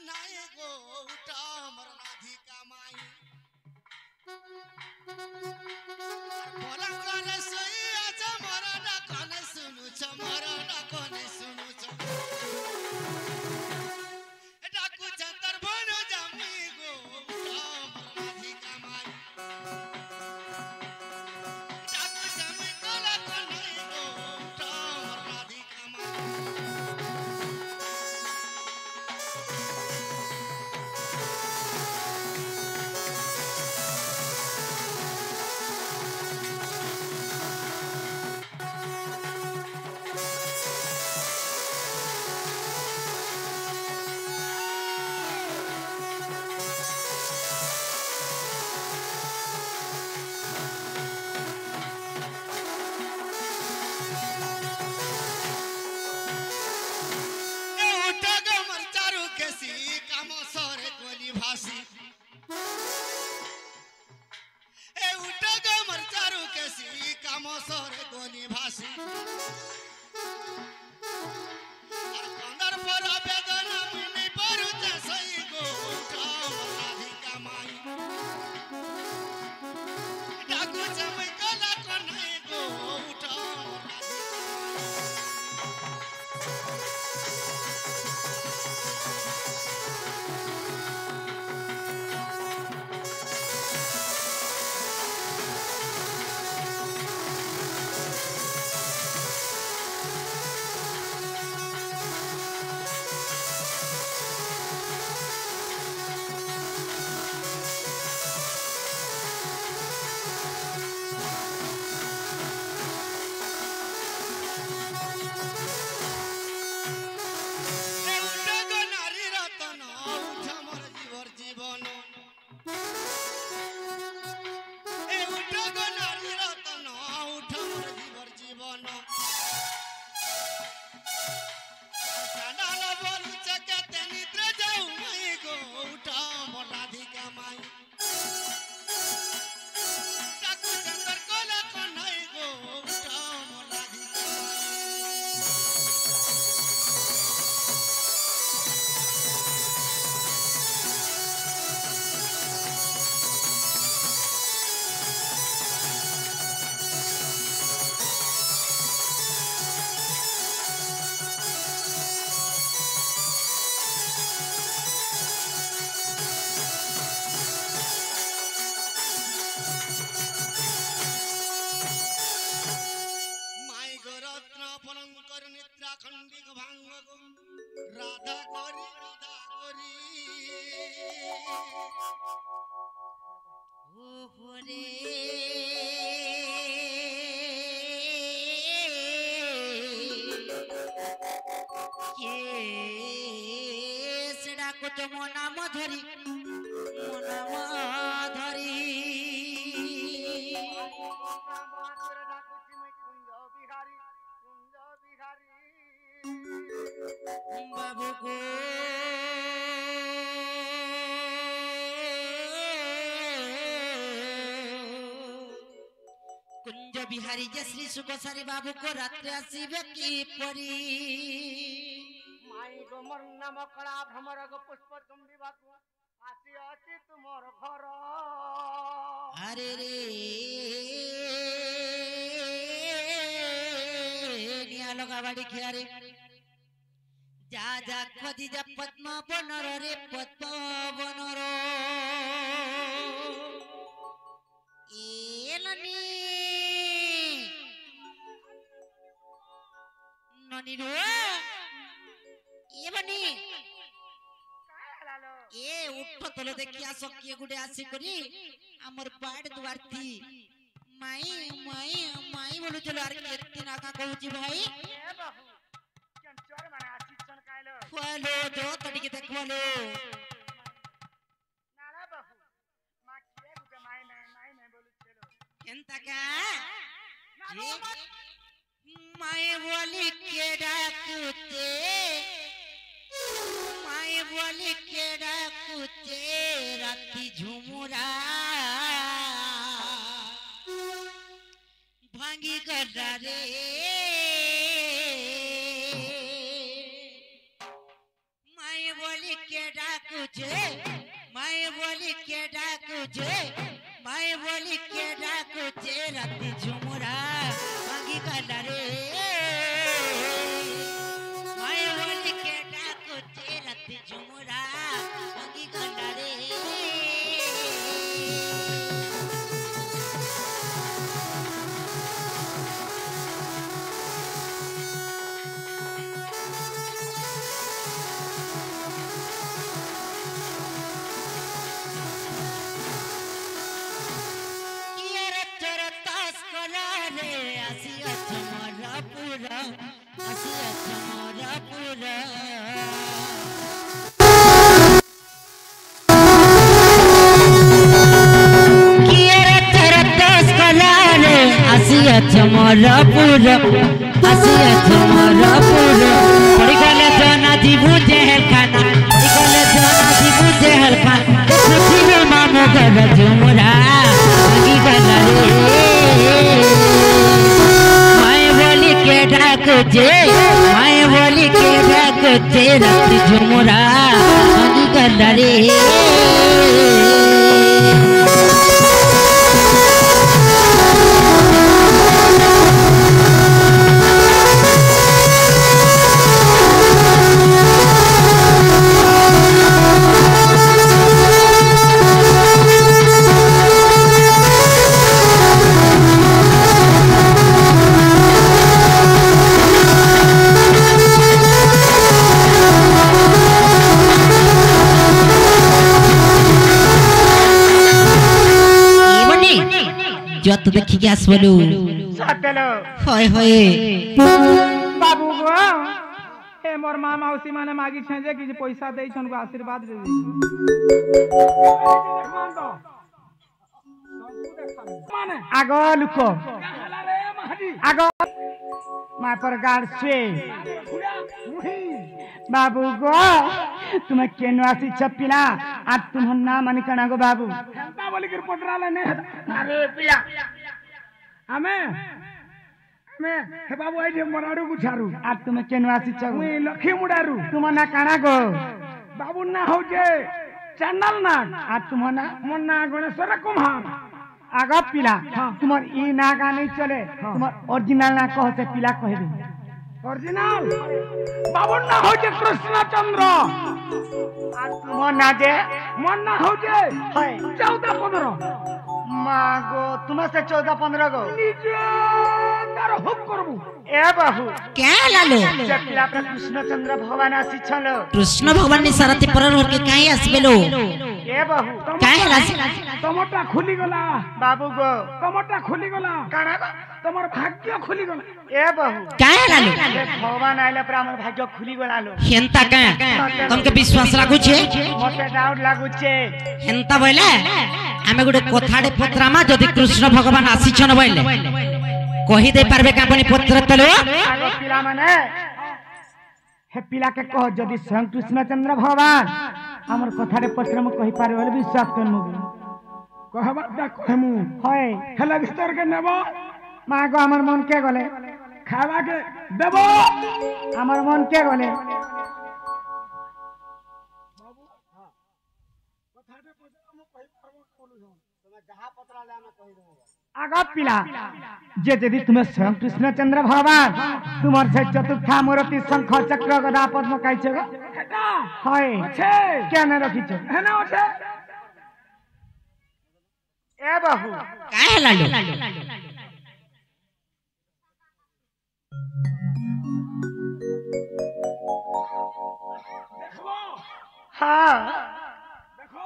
कन्हई गो उठा मोर राधिका माई बोला कने सोई आज मोर डाकने सुनु छ मोर डाकने सुनु छ डाकू चतर बनो जामी गो उठा मोर राधिका माई डाकू जामी कोला कन्हई गो उठा मोर राधिका माई काम सरे गोली भासी ए उठ गो मरचारू केसी काम सरे गोली भासी और कंदर पर वेदना मुनि परू सही गो उठा राधिका माई डाकू जमै कला कन्हई गो उठा राधा करी ओ होरे के सेडा को तो मो नाम धरी बाबू को कुंज बिहारी जश्री सुखसारी बाबू को रात्रि आसीबे की परी माई गो मोर नाम कला भ्रमर गो पुष्प चुंबी बातु आसी अछि तुमर घर अरे रे निया लगा बाड़ी खियारे जा जा खोजी जा पद्म बनर रे पद्म बनर एलनी ननी रो ए बनी ए उठ तले देखिया सकिए गुडे आसी करी हमर पाड़ दुआर थी माई माई माई बोलु चलो आर केती ना का कहूची भाई ए बाबू चंचर माने आसी सन कायलो खोलो जो तड़ी के देखवालो नाला बाबू मा के गुटे माई नहीं बोलु चलो एंता का जी माई बोली के डाकुते माई बोली के डाकुते राती झुमुरा भांगी गड्डा रे माई बोली के डाक जे मैं बोली के डाकू जे मैं बोली के डाकू जे राती झुमुरा भागी गला रे मैं बोली के डाकू जे राती झुमुरा भागी गला रे तुम्हारा पूरा हसिया तुम्हारा पूरा बड़ी गले जाना दी मुझे है खाना बड़ी गले जाना दी मुझे है खाना खुशी में मामू कर झुमरा बड़ी गला रे मैं बोली के डाकू जे मैं बोली के डाकू जे राती झुमरा बड़ी गला रे যত দেখি গ্যাস বলু সাতেলো হয় হয় বাবু গো এ মোর মা মাউসী মানে মাগিছে যে কিছু পয়সা দেইছন গো আশীর্বাদ দে মানে আগো লুক আগো মা पर गाड़ से बाबू गो तुम्हें केनो आसी छपिला आज तुम ना मानी कना गो बाबू हंता बोली कर पटराला ने अरे पिला हमें हे बाबू आई जे मराडू गुछारू आज तुम्हें केनो आसी छ मुई लखी मुडारू तुम ना काना गो बाबू ना हो जे चैनल ना आज तुम ना मन ना गणेश्वर कुमार आगा पिला तुम्हार ई नागा नहीं चले तुम्हार ओरिजिनल ना कह से पिला कह दे ओरिजिनल बाबू ना हो जे कृष्णचंद्र आज तुम ना जे मन ना हो जे 14-15 मागो तुम से 14-15 गो निजे तार हुक करबू ए बाबू क्या लालो जे पिला पर कृष्णचंद्र भगवान आसी छलो कृष्ण भगवान ने सारथी पर होके काहे आसबेलो ए बाबू काहे लासी टमाटा खुली गला बाबू गो टमाटा खुली गला काना तमर भाग्य खुली गला ए बाबू काहे लालो भगवान आइले पर हमर भाग्य खुली गला लो हेंता का तुमके विश्वास लागु छे मते डाउट लागु छे हेंता बोले आमे गुडे कोथाडे पत्रमा जदी कृष्ण भगवान आसी छन बोले कहि दे पारबे का अपनी पत्र तलो आगो पिला माने हे पिला के कह जदी स्वयं कृष्णचंद्र भगवान हमर कथारे पत्र में कहि पारे बोले विश्वास करमु कहबा ता कहमु होय हेला भीतर के नेबो मागो हमर मन के गले खावा के देबो हमर मन के गले बाबू हां कथारे पत्र में कहि पारबो बोलु तमे जहां पत्र ले हम कहि देबो आगा पिला जे यदि तुम्हें स्वयं कृष्णचंद्र भगवान तुम्हार से चतुर्था मूर्ति शंख चक्र गदा पद्म काई छे हेटा हाय छे क्या न रखी छे है ना छे ए बाबू काहे लालो हां देखो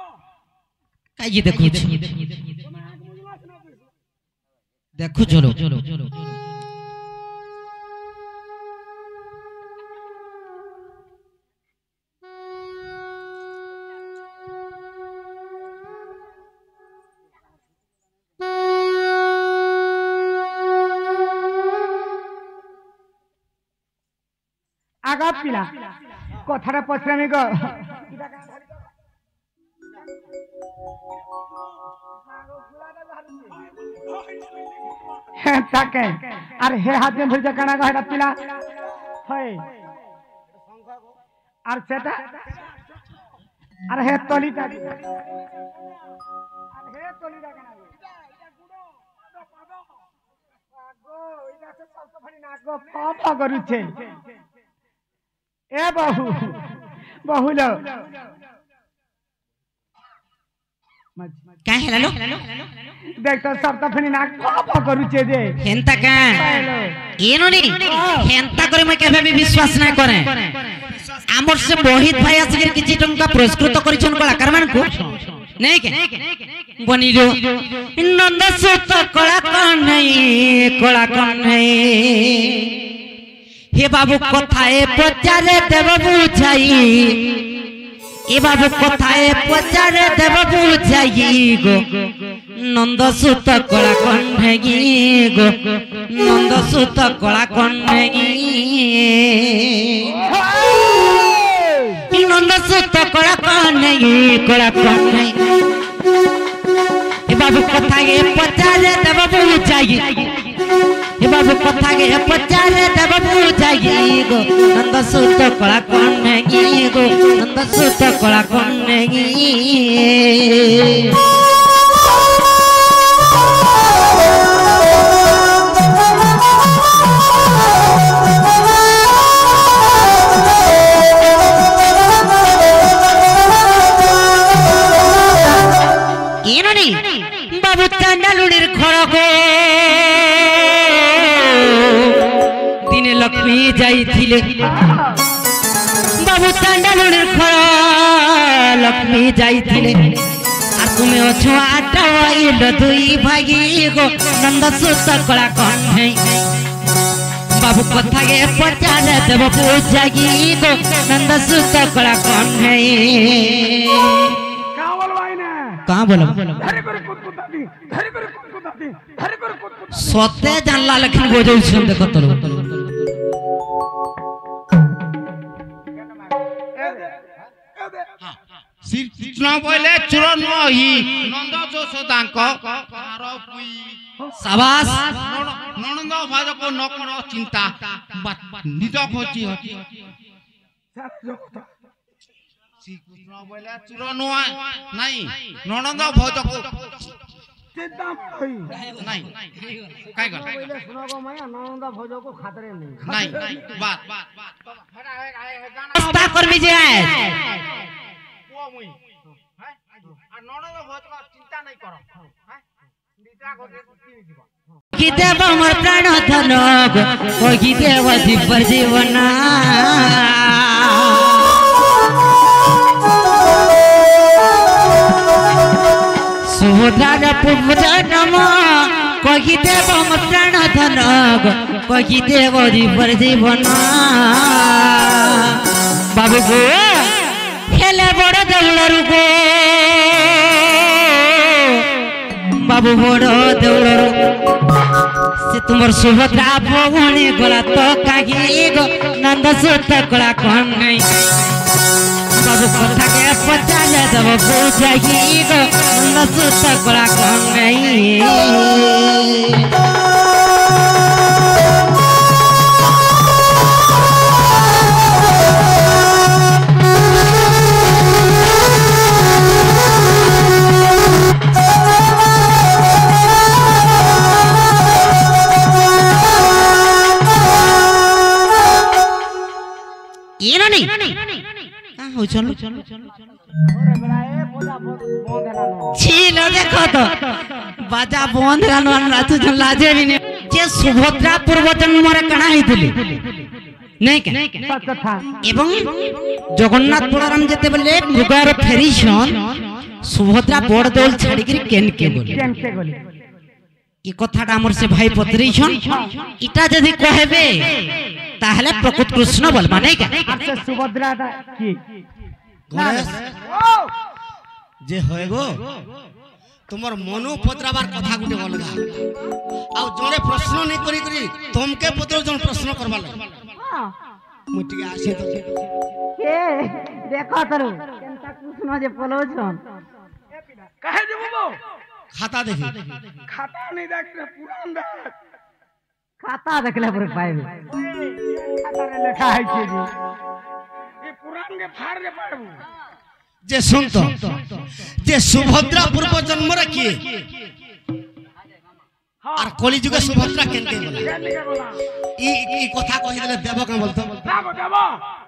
काई देखो देखो चलो आगा पिला कथारा पछरामी गो ताके अरे हे हाथ में भर जकाना गो हेटा पिला होय और सेटा अरे हे तोलीटा अरे हे तोलीटा केना पापा करू छे ए बहु बहुलो काय हेलालो देख तो सब तो फनी नाक पापा करू छे दे हेंता का एनोनी हेंता करे मैं केबे भी विश्वास ना करे आमर से मोहित भाई आसिक किछि टंका पुरस्कृत करिछन कलाकार मान को नहीं के बनिलो नंद सुत कलाकार नहीं हे बाबू कथाए पचारे देव बुझाई ए बाबू कथाए पचारे देव बुझाई गो नंद सुत कलाकार गो नंद सुत कलाकार नंद सुत कलाकार ए बाबू कथाए पचारे देव बुझाई ए बाबू कथा के पचारे देव बुझाई गो नंद सुत कला कन्ने गो नंद सुत कला कन्ने एनोनी बाबू चांडालुड़ीर खड़को दिने लक्ष्मी जाइथिले बाबू चांडालुड़ीर खड़ा लक्ष्मी जाइथिले आ तुमे अछो आटा आइल दुई भागी गो नंद सुत कला कन्ने बाबू कथा के पचारे देव पूजागी गो नंद सुत कला कन्ने कावल वाइना कहां बोलो धरे करे कुतकुताती धरे करे कुतकुताती धरे करे कुतकुताती सते जानला लेकिन बजौ छन देखो तलो श्रीकृष्ण बोले चुरन ही नंद जोशोदांक आरोपी शाबाश ननंद भाज को न करो चिंता निज खोजी श्रीकृष्ण बोले चुरन नहीं ननंद भाज को चिंता होई नहीं काय कर सुनो गो मैं ननंद भोज को खातरे नहीं नहीं बात रास्ता कर्मी जे है वो मुई हैं आ ननंद भाज को चिंता नहीं करो हैं निद्रा को जीवा कि देव मोर प्राण धन कोई देव दिव्य जीवना सुभद्रार पुत्र नम कोई देव मोर प्राण धन कोई देव दिव्य जीवना बाबू गो खेले बड़ देवलर गो बाबू बड़ देवलर से तुमर सुभद्रा भवनी गोला तो कागी गो नंद सुत कला कौन नहीं बाबू कथा के पचाले देव पूजागी गो नंद सुत कला कौन नहीं हो चलो छिलो देखो तो बाजा बंद रानो रातु जन लाजे नि जे सुभद्रा पूर्वजन मोरे कणा हितली नहीं के कथा एवं जगन्नाथ बलराम जेते बोले मृगार फेरिसन सुभद्रा बड़ दौल छाड़ी के केन के बोले ई कथाटा हमर से भाई पत्रीछन इटा जदी कहबे ताहले प्रकृत कृष्ण बोलबा नहीं के अच्छा सुभद्रा की गणेश जे होय गो तुमर मनो पत्राबार कथा गुटे अलगा आ जने प्रश्न नहीं करी करी तुमके पत्र जन प्रश्न करबा ल मुटिके आसे तो के देखो तरू केनता कृष्ण जे पलोछन कहे देबो बो खाता देखी खाता नहीं देख रे पुरान देख खाता देखले पर पाइबे खाता रे लेखा है छी ये पुरान के फाड़ दे पाड़बू जे सुन तो जे सुभद्रा पूर्व जन्म रे किए और कली जुगे सुभद्रा केनके बोला ई कथा कहि देले देव का बोलतो नागो देव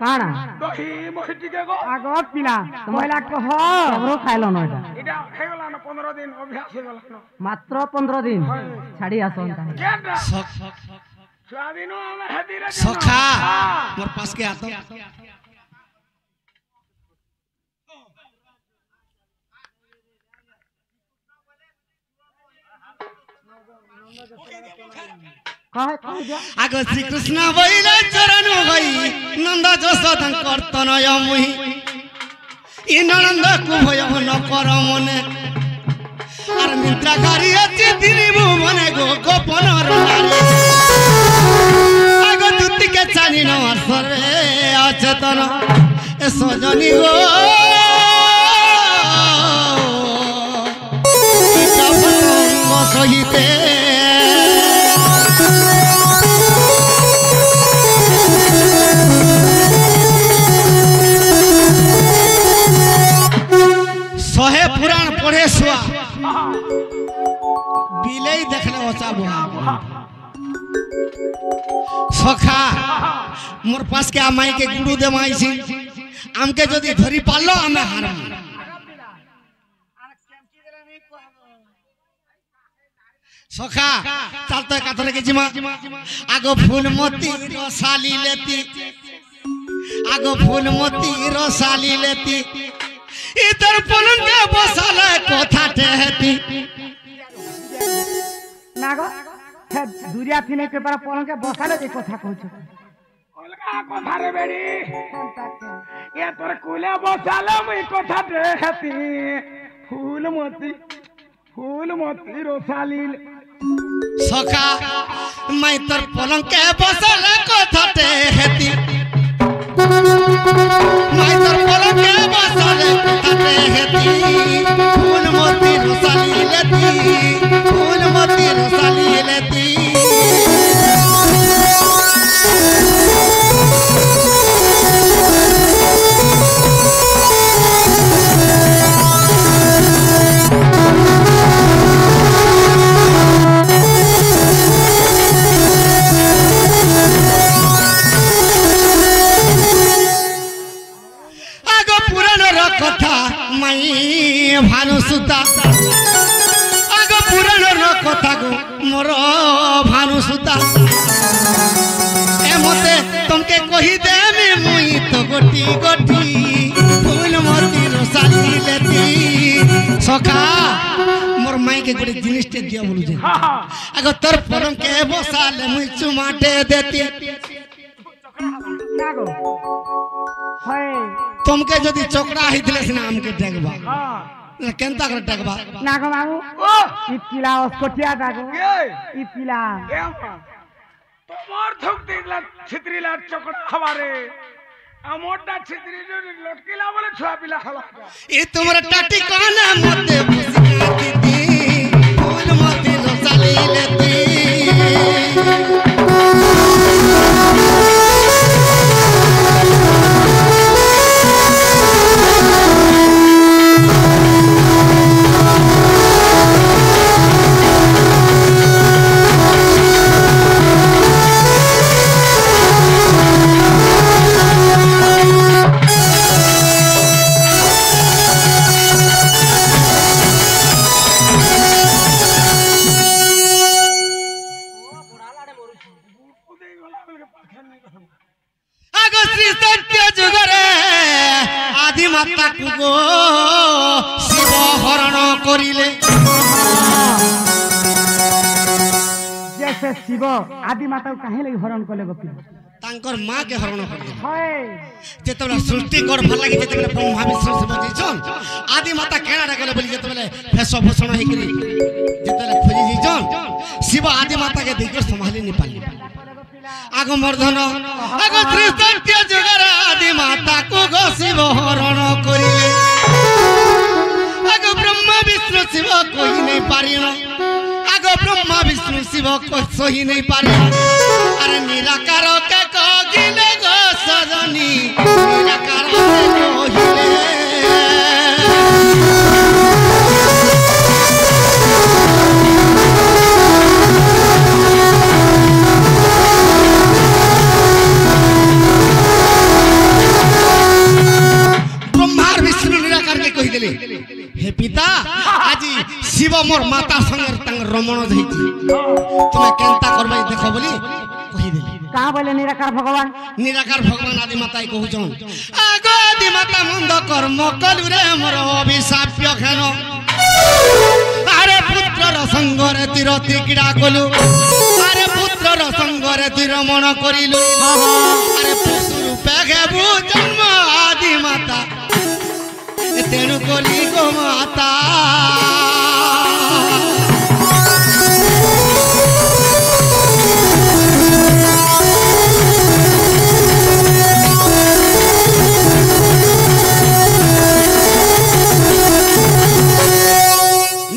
काना दही मोहि टिके गो आगो पिला तमला कह सबरो खाइलो न इटा हे गला न 15 दिन अभ्यास हे गला न मात्र 15 दिन छाड़ी आसन ताहे केटा स्वादिनो हम हेदी रे सखा मोर पास के आतो कहे आगो श्री कृष्ण बैले चरण गई नंद जसोदन कर्तनय मुहि इ नंद को भय न कर मने আর মিত্রাকারী আছে তিনি মনে গো গোপন রনারে আগো দুতিকে জানি না সরে অচেতন এ সজনী গো সহিতে सहे पुराण पढ़े सुआ बिलेई देखले ओचा बुहा सखा मोर पास के आमाई के गुरु दे माई छी हमके जदी धरी पालो हमें हार सखा चलते कातले के जिमा आगो फूलमती रसाली लेती आगो फूलमती रसाली लेती इधर पलन के बसाले कोठा टेहती नागो दुरिया थिने के पर पलन के बसाले के कथा कहछ अलगा कथा रे बेडी ये तोर कुले बसाले मई कथा टेहती फूलमती रोसाली सखा मैं तोर पलन के बसाले कोठा टेहती मैं तोर पलन के बसाले फूलमती रसाली लेती आगो पुराण कथा माई भानु सुता आगो पुराण कथा गो मोर भानु सुता ए मते तुमके कहि देमी मुई तो गोटी गोटी फूलमती रसाली लेती सखा मोर माई के गोटे जिनिस टे दिया बोलु जे आगो तोर परम के बसाले मुई चुमाटे देती नागो हाय तुमके जदी चोकड़ा हितले सिना हमके टेकबा हां केनता कर टेकबा नागो बाबू ओ ई पिला ओस्कोटिया दागो ई पिला তোমার ধুক দিলা ছিত্রিলা চকট খাবারে আমোটা ছিত্রি লটকিলা বলে ছুয়া পিলা খালা ए तुमरा टाटी काना मते मुस्का दीदी फूलमती रसाली लेती आगो श्री सत्य जुगरे आदि माता कुगो शिव हरण करिले जैसे शिव आदि माता को काहे लगी हरण करले गपी तांकर मां के हरण करिले हाय जेतबेला सृष्टि कर भल लागी जेतबेला ब्रह्मा विष्णु शिव जइछन आदि माता केना डाकले बोली जेतबेला फेस भूषण हे करी जेतबेला खोजी जइछन शिव आदि माता के देखियो संभाली नि पाली आगो मर्दन आगो श्री सत्य जुगर आदि माता को गो शिव हरण करिले आगो ब्रह्मा विष्णु शिव कोई नहीं पारिन आगो ब्रह्मा विष्णु शिव को सही नहीं पारिन अरे निराकार के कहिले गो सजनी निराकार के कहिले আসিব মোর মাতা সঙ্গে তাঙ্গ রমণ হইছি তুমি কেনতা করবে দেখো বলি কহিদেলি का बोले निराकार भगवान নিরাকার ভগবান আদি মাতাই কহুছন আগ আদি মাতা মন্দ কর্ম কলু রে মোর অভিশাপ্য খেন আরে পুত্রর সঙ্গরে তীর ত্রিক্রীড়া কলু আরে পুত্রর সঙ্গরে তুই রমণ করিলু আরে পশু রূপে হেবু জন্ম আদি মাতা তেণু কলি গো মাতা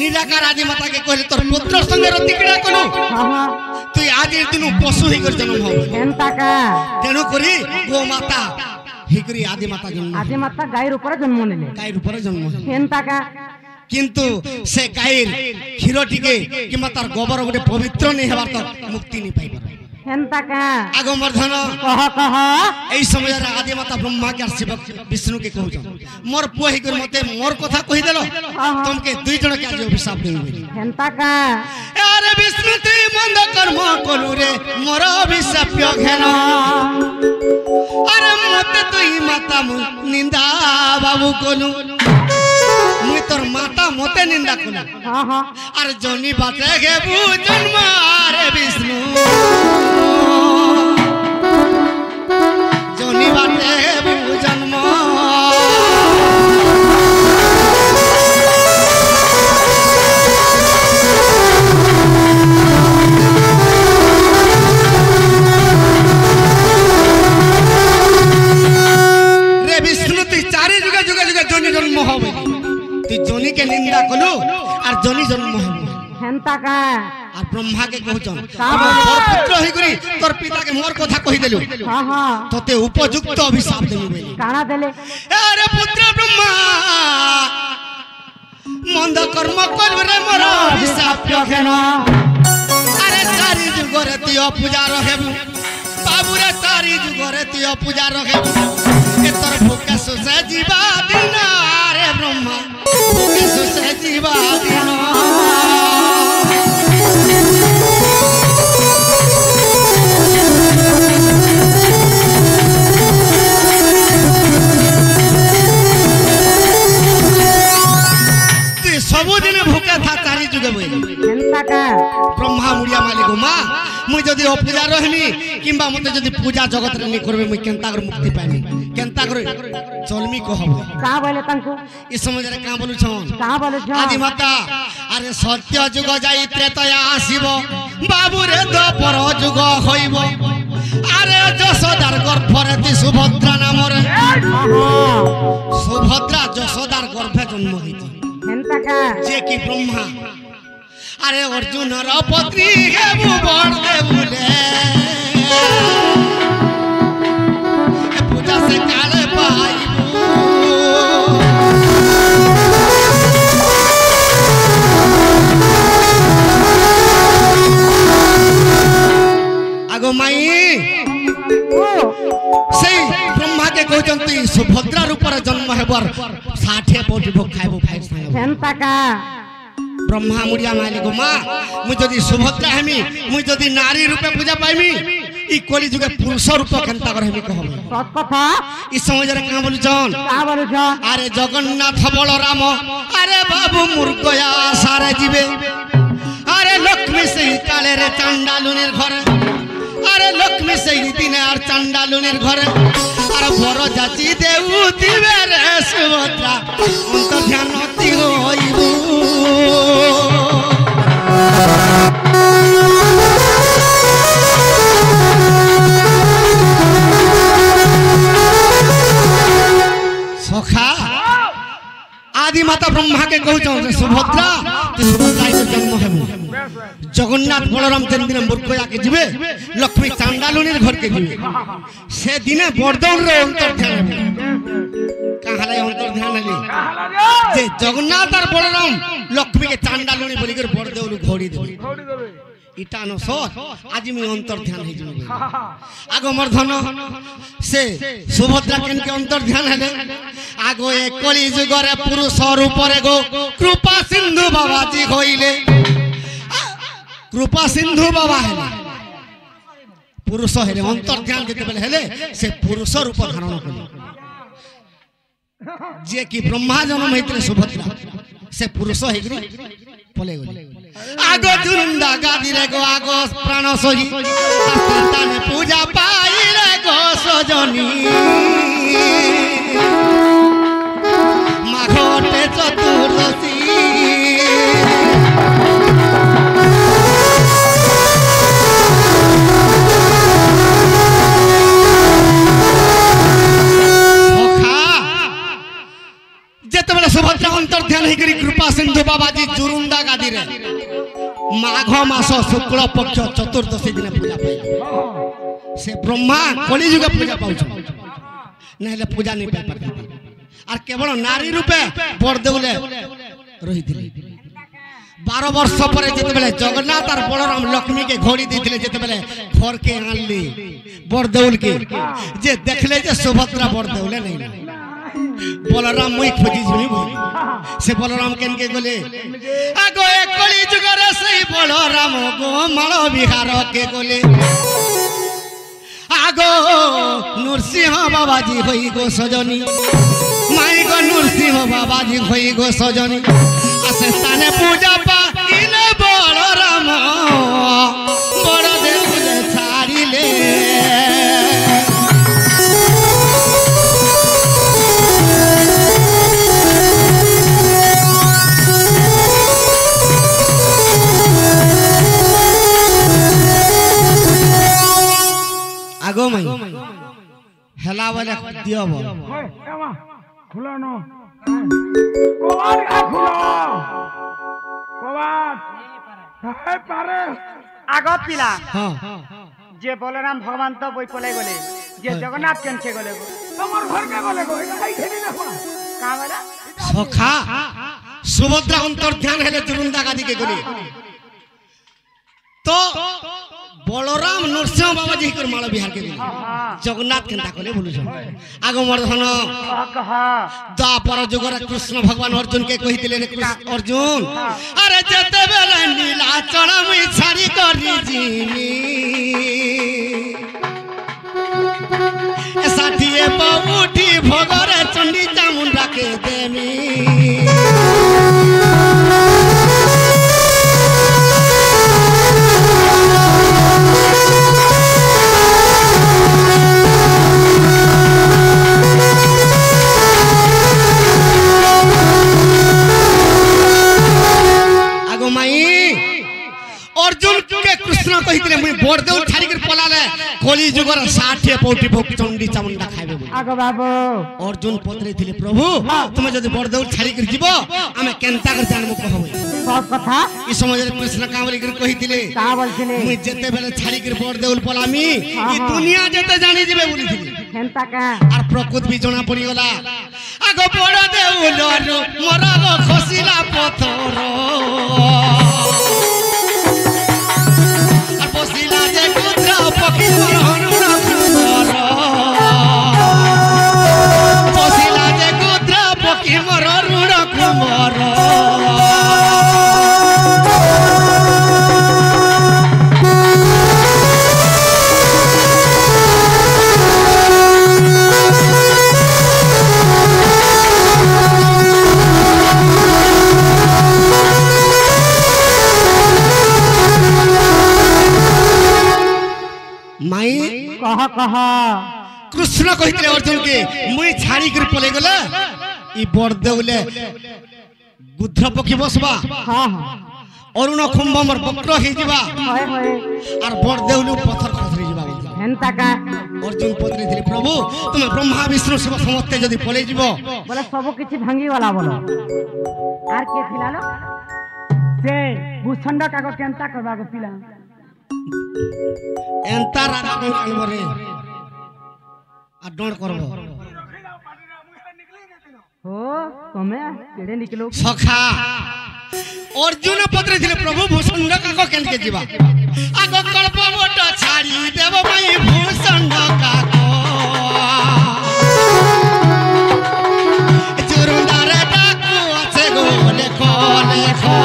নিরাকার আদি মাতাকে কহিলে তোর পুত্র সঙ্গে রতিক্রীড়া কলু তুই আদির দিন পশু হইকর জন্ম হব एंता का তেণু করি গো মাতা হিকরি আদি মাতা জন্ম आदि माता गायर ऊपर जन्म नेले গাইর উপরে জন্ম হল। एंता का কিন্তু সে গাইর ক্ষীরটিকে কিংবা তার গোবর গোটে পবিত্র নেই হবার তো মুক্তি নি পাইবার एंता का আগমর্ধন कह এই সময়ের আদি মাতা ব্রহ্মাকে আর শিব বিষ্ণুকে কহুছ মোর পুଅ হিকর মতে মোর কথা কহি দেল তোমাকে দুই জনকে আজ অভিশাপ দেবি एंता का আরে বিষ্ণু তুই মন্দ কর্ম কলু রে মোর অভিশাপ্য ঘেন আরে মতে তুই মাতা নিন্দা বাবু কলু মুই তোর মাতা মতে নিন্দা কলু আর জনি বাটে গেবু জন্ম আরে বিষ্ণু জনি বাটে গেবু জন্ম রে বিষ্ণু তুই চারি যুগে যুগে যুগে জনি জন্ম হবে তুই জনিকে নিন্দা কলু আর জনি জন্ম হবে एंता का আর ব্রহ্মাকে কহুছন কা তোর পুত্র হইকরি তোর পিতাকে মোর কথা কহি দেলু তোতে উপযুক্ত অভিশাপ দেবি বলি काना देले আরে পুত্র ব্রহ্মা মন্দ কর্ম করবে রে মোর অভিশাপ কেন আরে চারি যুগরে তুই পূজা রহেবু বাবুরে চারি যুগরে তুই পূজা রহেবু এ তোর ভুকে সুসে জীবা দিন আরে ব্রহ্মা ভুকে সুসে জীবা দিন सबुदिन भूखे था चारी जुगे बई एंता का ब्रह्मा मुड़िया मालिक माँ मुई जदि अपूजा रहमी किंबा मते जदि पूजा जगत रे नि करबे मुई केनता कर मुक्ति पाइमी केनता कर चलमी कहब का बोले तंको ई समझ रे का बोलु छन का बोले छ आदि माता अरे सत्य जुग जाई त्रेतया आसीब बाबू रे द्वापर जुग होइब अरे যশোদার গর্ভরে তি সুভদ্রা নামরে সুভদ্রা যশোদার গর্ভে জন্ম হইছে एंता का যে কি ব্রহ্মা আরে অর্জুনর পত্নী হেবু বড়দে বলে পূজা সে কালে পাইবু আগো মাই সেই ব্রহ্মাকে কইছন্তি সুভদ্রা রূপরে জন্ম হেবার 60 কোটি ভোগ খাইবো ভাই সাঙ্গ एंता का ब्रह्मा मुड़िया मालिक माँ मुझ जदि सुभद्रा हेमी मुझ जदि नारी रूपे पूजा पाइमी ई कली जुगे पुरुष रूप केनता कर हेमी कहब सत कथा ई समझ रे का बोलु जन का बोले छ अरे जगन्नाथ बलराम अरे बाबू मुर्गया सारे जीवे अरे लक्ष्मी से काले रे चांडालुनिर घरे अरे लक्ष्मी से दिने और चांडालुनिर घरे अरे बर जाची देउ दिवे रे सुभद्रा अंत ध्यानती होइबू सखा आदि माता ब्रह्मा के कहू सुभद्रा सुभद्रा जन्म हेबू जगन्नाथ बलराम तीन दिन मूर्खया के जीवे लक्ष्मी चांडालुनिर घर के जीवे से दिने बरदौल रे अंतर ध्यान कहाले अंतर ध्यान हली जे जगन्नाथ और बलराम लक्ष्मी के चांडालुनी बोली कर बरदौल घोड़ी देबे इटा न सर आज मैं अंतर ध्यान है जिमे आगो मोर धन से सुभद्रा केन के अंतर ध्यान है आगो ए कली जुग रे पुरुष रूप रे गो कृपा सिंधु बाबाजी होइले कृपा सिंधु बाबा है पुरुष है अंतर ध्यान देते बेले हेले से पुरुष रूप धारण कले जे कि ब्रह्मा जन्म हेतले सुभद्रा से पुरुष है पले गले आगो जुरुंडा गादी रे गो आगो प्राण सही ताने पूजा पाई रे गो सजनी माघटे चतुर्दशी सुभद्रा अंतर ध्यान है कृपा सिंधु बाबाजी जुरुंडा गादी रे माघ मास शुक्ल पक्ष चतुर्दशी दिन पूजा पाई से ब्रह्मा कली जुग पूजा पाउछ नहले पूजा नहीं पाई पाते और केवल नारी रूपे बड़देउले रहिथिले 12 वर्ष पर जेतेबेले जगन्नाथ और बलराम लक्ष्मी के घोड़ी देथिले जेतेबेले घर के आनली बड़देउल के जे देखले जे सुभद्रा बड़देउले नहीं बलराम मुई खोजी जुनी बोली से बलराम केन के गले आगो एक कली जुग रे सही बलराम गो माल बिहार के गले आगो नरसिंह बाबाजी होई गो सजनी माई गो नरसिंह बाबाजी होई गो सजनी आसे ताने पूजा पाइले बलराम बड़ देउले छाड़िले आगो मई हेला वाले दियो बोल ओए एवा खुलो नो कोवार का खुलो कोवार है पारे आगो पिला हां जे बलराम भगवान तो बोई पले गले जे जगन्नाथ केन के गले तमर घर के गले गो आई खेली ना का वाला सखा सुभद्रा अंतर ध्यान हेले जुरुंडा गादी के गले तो बलराम नरसिंह बाबाजी कर माल बिहार के गले जगन्नाथ केनता कले बोलु छ आगो मोर धन कहा द्वापर जुग रे कृष्ण भगवान अर्जुन के कहितिले रे कृष्ण अर्जुन अरे जते बेले नीलाचल मुई छाड़ी करी जिमी साथिए बहुठी भगरे चंडी चामुंडा के देमी अर्जुन के कृष्ण कहितले मुई बड़देउ छाड़ी कर पलाले कली जुगर 60 पौटी भोग चंडी चामुंडा खाइबे बोली आगो बाबू अर्जुन पत्रे थिले प्रभु तुमे जदि बड़देउ छाड़ी कर जीवो आमे केनता कर जानबो कहबो सब कथा ई समय कृष्ण कावली कर कहितले का बोलथिले मुई जेते बेले छाड़ी कर बड़देउ पलामी ई दुनिया जेते जानि जेबे बोली थिले केनता का आर प्रकृति भी जणा पड़ी गला आगो बड़देउ लो मोरा गो खसिला पथर पसिला जे कुत्रा पकी मरहनुना कुमर पसिला जे कुत्रा पकी मरहनुना कुमर माई कहा कहा कृष्ण कहितले अर्जुन के मुई छाड़ी कर पले गले ई बड़देउले गुद्र पकी बसबा हां हां अरुण कुंभ हमर वक्र हे जीवा होय होय आर बड़देउले पत्थर खसरी जीवा केनता का अर्जुन पत्रे थिले प्रभु तुम ब्रह्मा विष्णु शिव समस्त जदि पले जीवो बोले सब किछि भांगी वाला बोलो आर के थिला लो से भूषंड काको केनता करबा को पिला एंता रात को अनवरे आ डोंट करबो हो तमे केड़े निकलो सखा अर्जुन पत्रे प्रभु भूषण काको केनके जीवा आगो कल्प मोट छाड़ी देव भाई भूषण काको जुरुंदारे डाकू আছে গো লেখো লেখো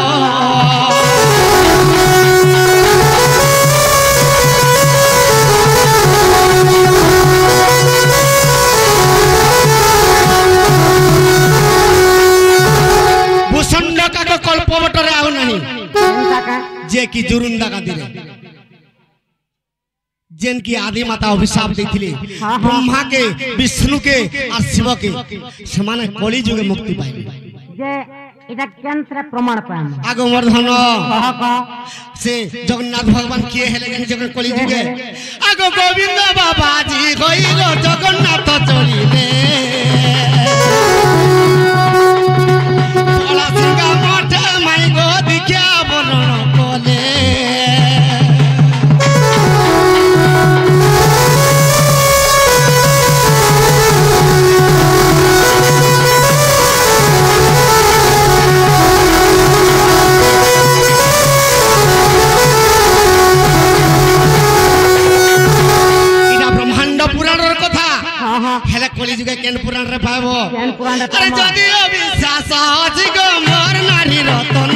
कल्पवटरे आउ नहीं जे की जुरुंदा का दिले जेन की आदि माता अभिशाप देथिले ब्रह्मा के विष्णु के और शिव के समान कली जुगे मुक्ति पाइले जे इटा केंद्र प्रमाण पाम आगो वर्धन से जगन्नाथ भगवान किए हेले जगन कली जुगे आगो गोविंद बाबा जी गइलो जगन्नाथ चलिले हेले कली जुगे केन पुराण रे पाबो अरे जदी अविश्वास अछि गो मोर नारी रतन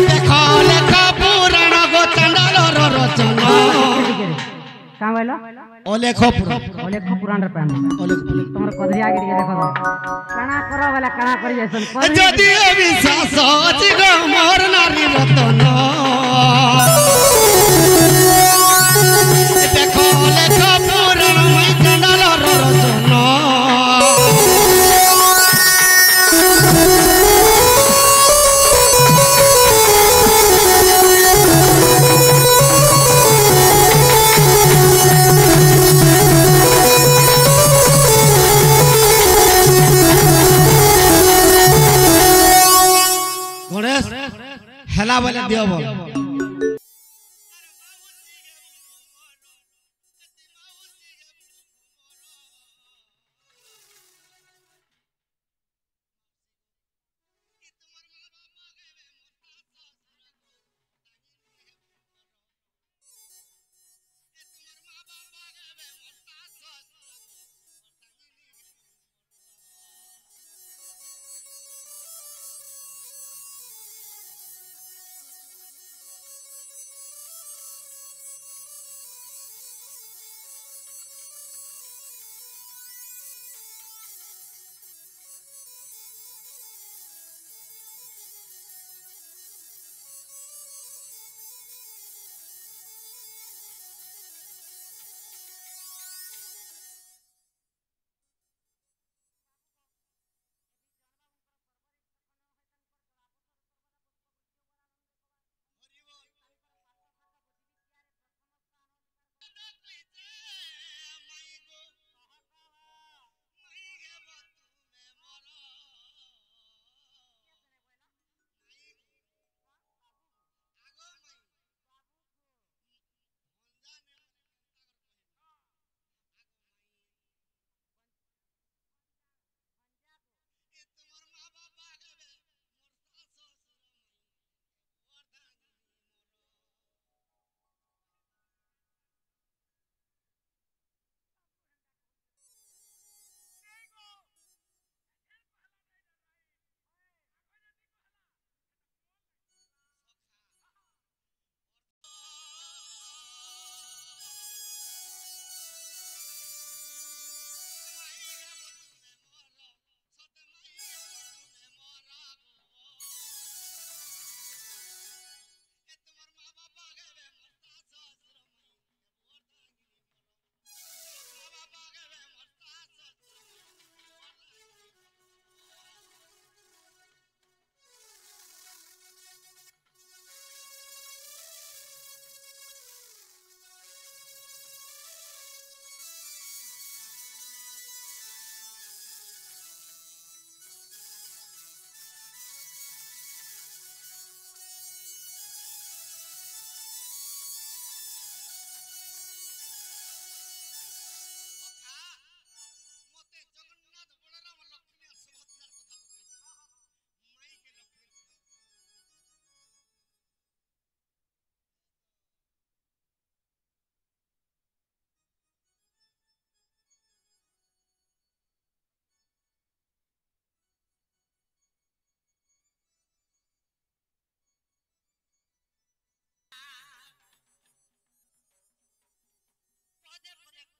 देखो लेख पुराण गो चंडाल रचन का बोलो ओलेख पुराण रे पाम तमर कदरी आगे देखो काना करो वाला काना करी जैसन जदी अविश्वास अछि गो मोर नारी रतन देखो लेख पुराण मई चंडाल रचन गणेश हेला बोले दियो बोल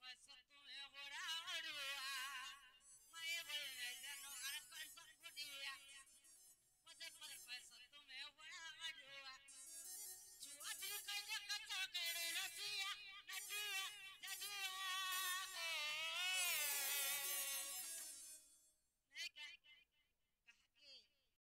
बस तुम्हें बड़ा